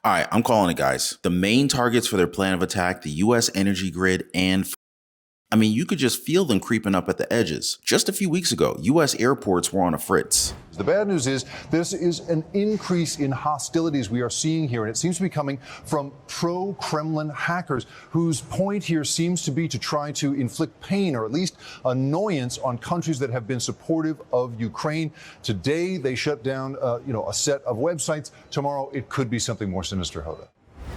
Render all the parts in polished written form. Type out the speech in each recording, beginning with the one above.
All right, I'm calling it, guys. The main targets for their plan of attack, the U.S. energy grid and you could just feel them creeping up at the edges. Just a few weeks ago, U.S. airports were on a fritz. The bad news is this is an increase in hostilities we are seeing here, and it seems to be coming from pro-Kremlin hackers whose point here seems to be to try to inflict pain or at least annoyance on countries that have been supportive of Ukraine. Today, they shut down a set of websites. Tomorrow, it could be something more sinister, Hoda.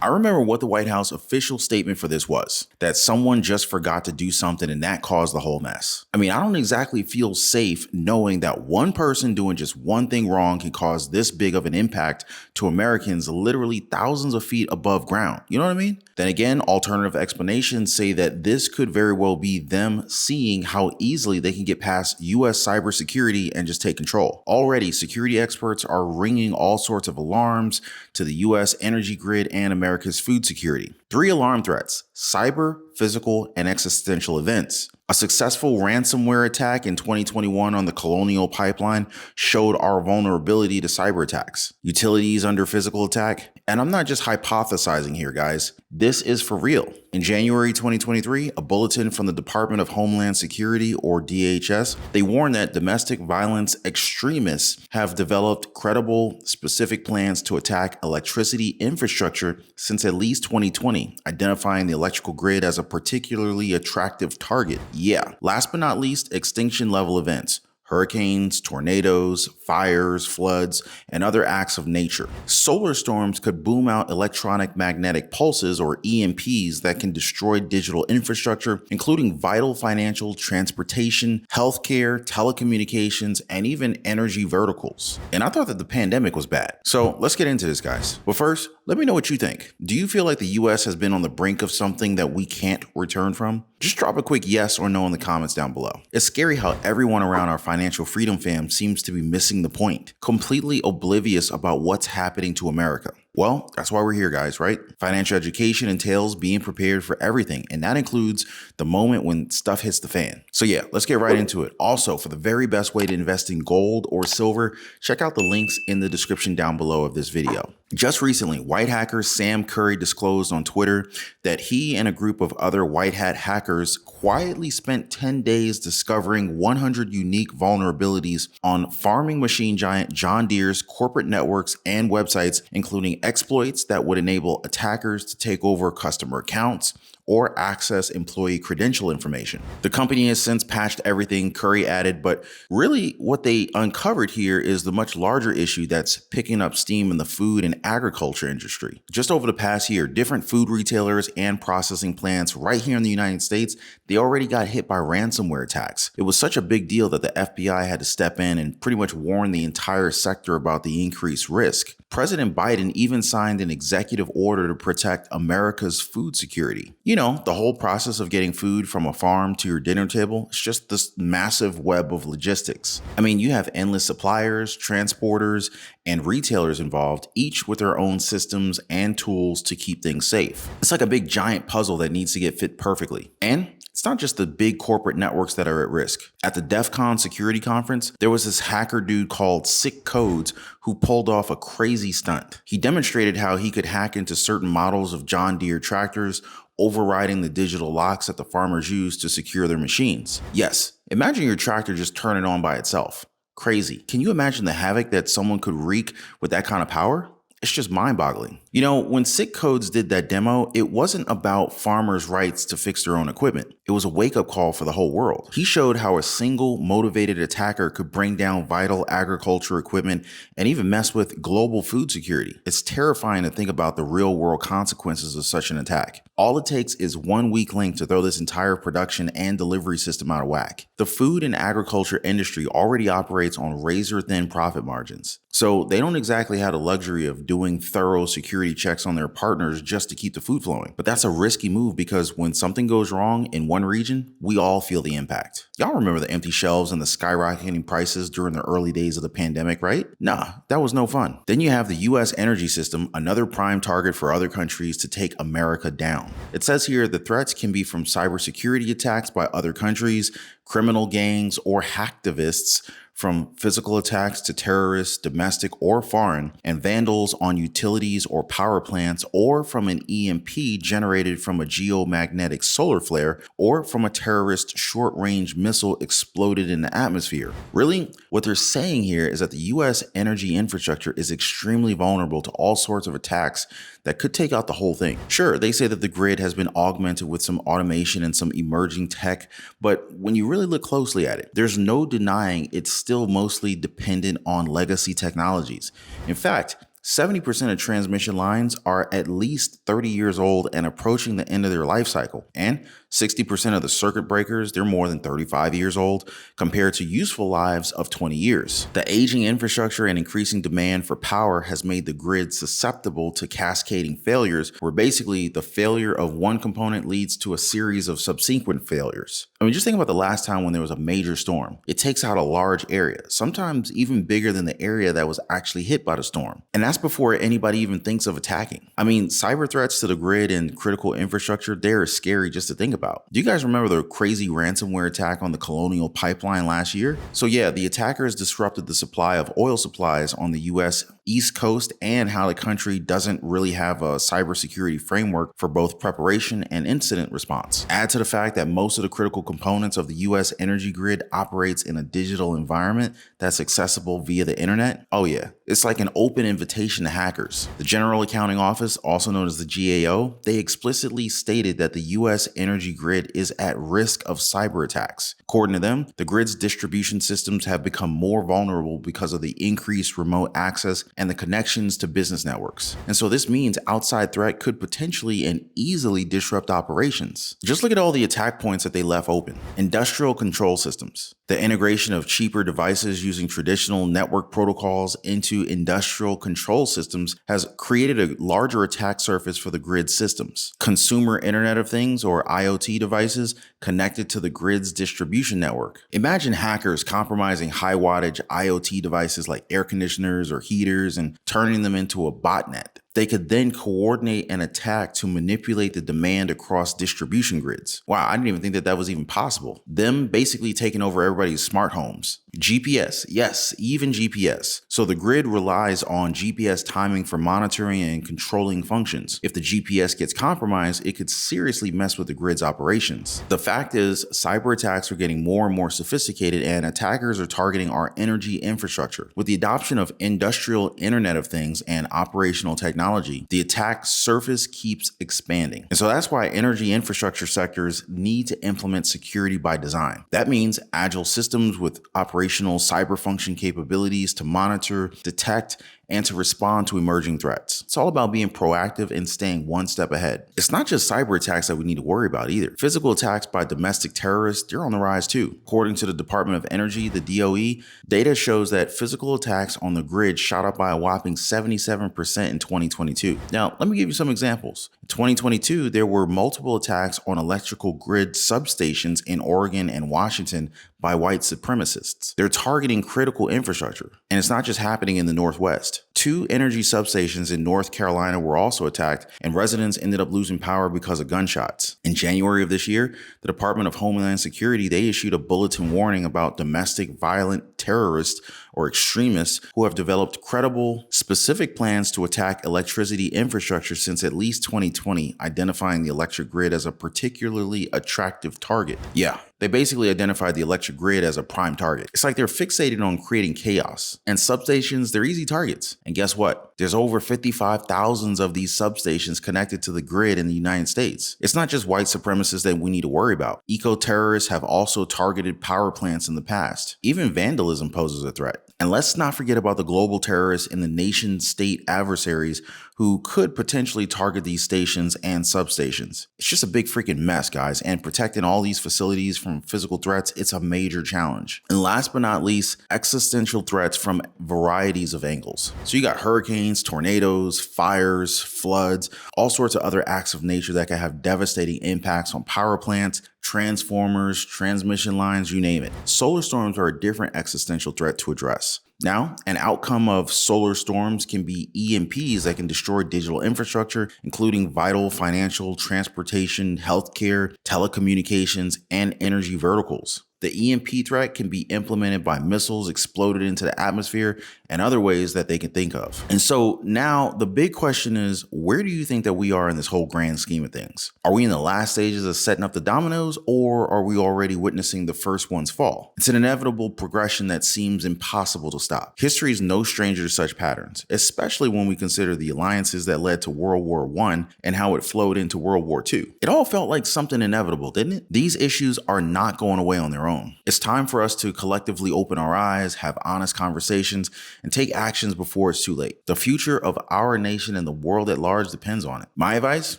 I remember what the White House official statement for this was, that someone just forgot to do something and that caused the whole mess. I don't exactly feel safe knowing that one person doing just one thing wrong can cause this big of an impact to Americans literally thousands of feet above ground. You know what I mean? Then again, alternative explanations say that this could very well be them seeing how easily they can get past U.S. cybersecurity and just take control. Already, security experts are ringing all sorts of alarms to the U.S. energy grid and America's food security. 3 alarm threats: cyber, physical, and existential events. A successful ransomware attack in 2021 on the Colonial Pipeline showed our vulnerability to cyber attacks. Utilities under physical attack. And I'm not just hypothesizing here, guys. This is for real. In January 2023, a bulletin from the Department of Homeland Security, or DHS, they warned that domestic violence extremists have developed credible, specific plans to attack electricity infrastructure since at least 2020, identifying the electrical grid as a particularly attractive target. Yeah, last but not least, extinction level events. Hurricanes, tornadoes, fires, floods, and other acts of nature. Solar storms could boom out electronic magnetic pulses, or EMPs, that can destroy digital infrastructure, including vital financial, transportation, healthcare, telecommunications, and even energy verticals. And I thought that the pandemic was bad. So let's get into this, guys. But first, let me know what you think. Do you feel like the US has been on the brink of something that we can't return from? Just drop a quick yes or no in the comments down below. It's scary how everyone around our financial freedom fam seems to be missing the point, completely oblivious about what's happening to America. Well, that's why we're here, guys, right? Financial education entails being prepared for everything, and that includes the moment when stuff hits the fan. So yeah, let's get right into it. Also, for the very best way to invest in gold or silver, check out the links in the description down below of this video. Just recently, white hacker Sam Curry disclosed on Twitter that he and a group of other white hat hackers quietly spent 10 days discovering 100 unique vulnerabilities on farming machine giant John Deere's corporate networks and websites, including exploits that would enable attackers to take over customer accounts or access employee credential information. The company has since patched everything, Curry added, but really what they uncovered here is the much larger issue that's picking up steam in the food and agriculture industry. Just over the past year, different food retailers and processing plants right here in the United States, they already got hit by ransomware attacks. It was such a big deal that the FBI had to step in and pretty much warn the entire sector about the increased risk. President Biden even signed an executive order to protect America's food security. You know, the whole process of getting food from a farm to your dinner table, it's just this massive web of logistics. You have endless suppliers, transporters, and retailers involved, each with their own systems and tools to keep things safe. It's like a big giant puzzle that needs to get fit perfectly. And it's not just the big corporate networks that are at risk. At the DEF CON security conference, there was this hacker dude called Sick Codes who pulled off a crazy stunt. He demonstrated how he could hack into certain models of John Deere tractors, overriding the digital locks that the farmers use to secure their machines. Yes, imagine your tractor just turning on by itself. Crazy. Can you imagine the havoc that someone could wreak with that kind of power? It's just mind-boggling. When Sick Codes did that demo, it wasn't about farmers' rights to fix their own equipment. It was a wake-up call for the whole world. He showed how a single motivated attacker could bring down vital agriculture equipment and even mess with global food security. It's terrifying to think about the real-world consequences of such an attack. All it takes is one weak link to throw this entire production and delivery system out of whack. The food and agriculture industry already operates on razor-thin profit margins. So they don't exactly have the luxury of doing thorough security checks on their partners just to keep the food flowing. But that's a risky move because when something goes wrong in one region, we all feel the impact. Y'all remember the empty shelves and the skyrocketing prices during the early days of the pandemic, right? Nah, that was no fun. Then you have the US energy system, another prime target for other countries to take America down. It says here the threats can be from cybersecurity attacks by other countries, criminal gangs, or hacktivists, from physical attacks to terrorists, domestic or foreign, and vandals on utilities or power plants, or from an EMP generated from a geomagnetic solar flare, or from a terrorist short-range missile exploded in the atmosphere. Really, what they're saying here is that the US energy infrastructure is extremely vulnerable to all sorts of attacks that could take out the whole thing. Sure, they say that the grid has been augmented with some automation and some emerging tech, but when you really look closely at it, there's no denying it's still mostly dependent on legacy technologies. In fact, 70% of transmission lines are at least 30 years old and approaching the end of their life cycle. And 60% of the circuit breakers, they're more than 35 years old compared to useful lives of 20 years. The aging infrastructure and increasing demand for power has made the grid susceptible to cascading failures, where basically the failure of one component leads to a series of subsequent failures. I mean, just think about the last time when there was a major storm. It takes out a large area, sometimes even bigger than the area that was actually hit by the storm. And that's before anybody even thinks of attacking. I mean, cyber threats to the grid and critical infrastructure, they're scary just to think about. Do you guys remember the crazy ransomware attack on the Colonial Pipeline last year? So yeah, the attackers disrupted the supply of oil supplies on the US East Coast, and how the country doesn't really have a cybersecurity framework for both preparation and incident response. Add to the fact that most of the critical components of the US energy grid operates in a digital environment that's accessible via the internet. Oh yeah, it's like an open invitation to hackers. The General Accounting Office, also known as the GAO, they explicitly stated that the US energy grid is at risk of cyber attacks. According to them, the grid's distribution systems have become more vulnerable because of the increased remote access and the connections to business networks. And so this means outside threat could potentially and easily disrupt operations. Just look at all the attack points that they left open. Industrial control systems. The integration of cheaper devices using traditional network protocols into industrial control systems has created a larger attack surface for the grid systems. Consumer Internet of Things, or IoT devices, connected to the grid's distribution network. Imagine hackers compromising high wattage IoT devices like air conditioners or heaters and turning them into a botnet. They could then coordinate an attack to manipulate the demand across distribution grids. Wow, I didn't even think that that was even possible. Them basically taking over everybody's smart homes. GPS, yes, even GPS. So the grid relies on GPS timing for monitoring and controlling functions. If the GPS gets compromised, it could seriously mess with the grid's operations. The fact is, cyber attacks are getting more and more sophisticated, and attackers are targeting our energy infrastructure. With the adoption of industrial Internet of Things and operational technology, the attack surface keeps expanding. And so that's why energy infrastructure sectors need to implement security by design. That means agile systems with operational cyber function capabilities to monitor, detect, and to respond to emerging threats. It's all about being proactive and staying one step ahead. It's not just cyber attacks that we need to worry about either. Physical attacks by domestic terrorists, they're on the rise too. According to the Department of Energy, the DOE, data shows that physical attacks on the grid shot up by a whopping 77% in 2022. Now, let me give you some examples. In 2022, there were multiple attacks on electrical grid substations in Oregon and Washington by white supremacists. They're targeting critical infrastructure, and it's not just happening in the Northwest. 2 energy substations in North Carolina were also attacked, and residents ended up losing power because of gunshots. In January of this year, the Department of Homeland Security, they issued a bulletin warning about domestic violent terrorists or extremists who have developed credible, specific plans to attack electricity infrastructure since at least 2020, identifying the electric grid as a particularly attractive target. Yeah, they basically identified the electric grid as a prime target. It's like they're fixated on creating chaos. And substations, they're easy targets. And guess what? There's over 55,000 of these substations connected to the grid in the United States. It's not just white supremacists that we need to worry about. Eco-terrorists have also targeted power plants in the past. Even vandalism poses a threat. And let's not forget about the global terrorists and the nation-state adversaries who could potentially target these stations and substations. It's just a big freaking mess, guys, and protecting all these facilities from physical threats, it's a major challenge. And last but not least, existential threats from varieties of angles. So you got hurricanes, tornadoes, fires, floods, all sorts of other acts of nature that can have devastating impacts on power plants, transformers, transmission lines, you name it. Solar storms are a different existential threat to address. Now, an outcome of solar storms can be EMPs that can destroy digital infrastructure, including vital financial, transportation, healthcare, telecommunications, and energy verticals. The EMP threat can be implemented by missiles exploded into the atmosphere and other ways that they can think of. And so now the big question is, where do you think that we are in this whole grand scheme of things? Are we in the last stages of setting up the dominoes, or are we already witnessing the first ones fall? It's an inevitable progression that seems impossible to stop. History is no stranger to such patterns, especially when we consider the alliances that led to World War I and how it flowed into World War II. It all felt like something inevitable, didn't it? These issues are not going away on their own. It's time for us to collectively open our eyes, have honest conversations, and take actions before it's too late. The future of our nation and the world at large depends on it. My advice?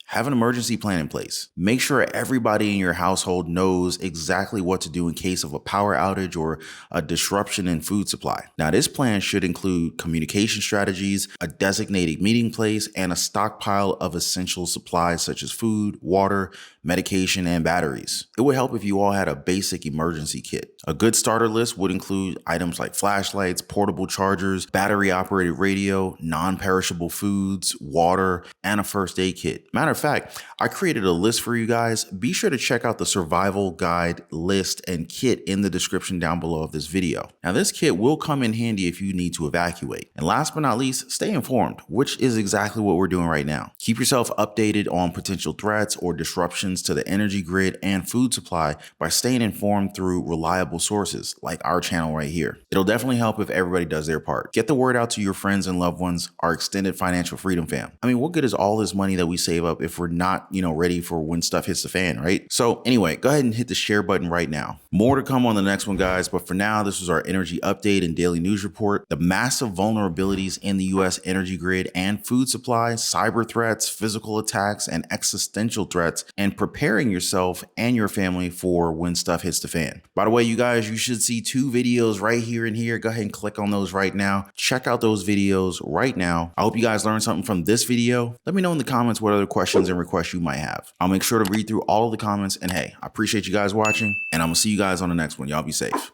Have an emergency plan in place. Make sure everybody in your household knows exactly what to do in case of a power outage or a disruption in food supply. Now, this plan should include communication strategies, a designated meeting place, and a stockpile of essential supplies such as food, water, medication, and batteries. It would help if you all had a basic emergency kit. A good starter list would include items like flashlights, portable chargers, battery-operated radio, non-perishable foods, water, and a first aid kit. Matter of fact, I created a list for you guys. Be sure to check out the survival guide list and kit in the description down below of this video. Now, this kit will come in handy if you need to evacuate. And last but not least, stay informed, which is exactly what we're doing right now. Keep yourself updated on potential threats or disruptions to the energy grid and food supply by staying informed through reliable sources like our channel right here. It'll definitely help if everybody does their part. Get the word out to your friends and loved ones, our extended financial freedom fam. I mean, what good is all this money that we save up if we're not, ready for when stuff hits the fan, right? So anyway, go ahead and hit the share button right now. More to come on the next one, guys. But for now, this was our energy update and daily news report. The massive vulnerabilities in the US energy grid and food supply, cyber threats, physical attacks, and existential threats, and preparing yourself and your family for when stuff hits the fan. By the way, you guys, you should see 2 videos right here and here. Go ahead and click on those right now. Check out those videos right now. I hope you guys learned something from this video. Let me know in the comments what other questions and requests you might have. I'll make sure to read through all of the comments. And hey, I appreciate you guys watching, and I'm gonna see you guys on the next one. Y'all be safe.